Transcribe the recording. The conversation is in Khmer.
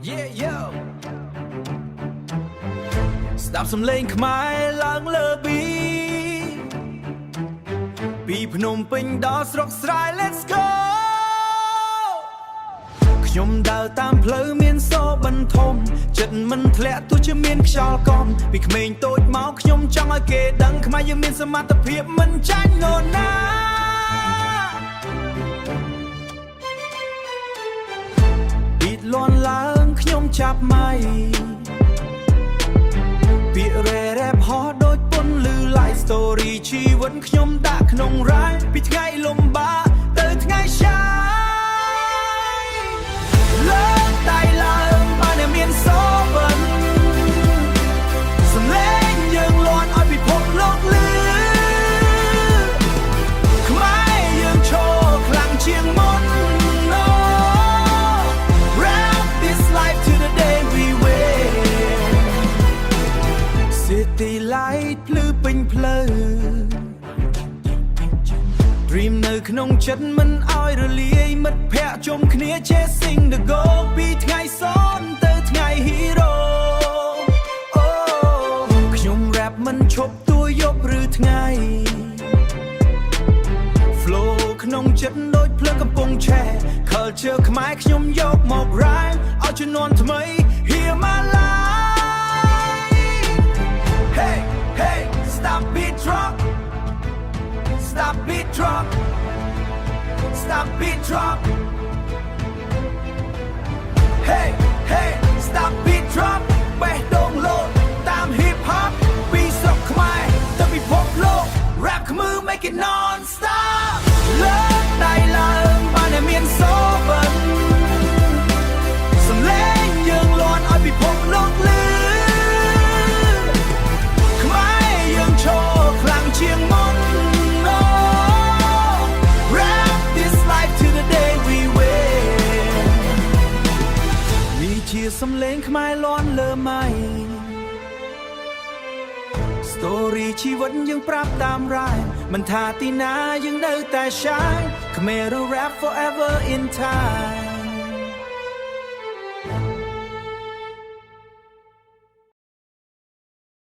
Yeah yo ស្ដាប់សំឡេងខ្មែរឡើងលើពីភ្នំពេញដល់ស្រុកស្រែ Let's go ខ្ញុំដើរតាមផ្លូវមានសូរបន្ថមចិត្តមិនធ្លាក់ទោះជាមានខ្យល់កំពីក្មេងតូចមកខ្ញុំចង់ឲ្យគេដឹងខ្មែរយើងមានសមត្ថភាពមិនចាញ់នរណាលន់ឡើងខ្ញុំចាប់ម៉ៃពាក្យរ៉េបហោះដូចពន្លឺ Life Story ជីវិតខ្ញុំដាក់ក្នុងរ៉ាយពីថ្ងៃលំបាកទៅថ្ងៃឆាយលើកដៃឡើងបានតែមានសូរវិនសំឡេងយើងលាន់ឲ្យពិភពលោកឮខ្មែរយើងឈរខ្លាំងជាងមុនCity light ភ្លឺពេញផ្លូវ Dream នៅក្នុងចិត្តមិនឲ្យរលាយមិត្តភ័ក្តិជុំគ្នា Chasing the goal ពីថ្ងៃសូន្យទៅថ្ងៃ Hero ខ្ញុំ rap មិនឈប់ទួយប់ឬថ្ងៃ Flow ក្នុងចិត្តដូចភ្លើងកំពុងឆេះ Culture ខ្មែរខ្ញុំយកមក rhyme ឲ្យជំនាន់ថ្មី Hear my life Hey, hey, stop beat drop. Stop beat drop. Stop beat drop. Hey, hey, stop beat drop. បេះដូងលោតតាម hip hop ពីស្រុកខ្មែរទៅពិភពលោក rap ខ្មើ make it non stop លើកដៃឡើងបានតែមានសូរវិនសំឡេងយើងលាន់ឲ្យពិភពលោកឮខ្លាំងជាងមុន No Rap this life to the day we win នេះជាសំឡេងខ្មែរលាន់លើម៉ៃ Story ជីវិតយើងប្រាប់តាមរ៉ាយមិនថាទីណាយើងនៅតែ shine ខ្មែរ rap forever in time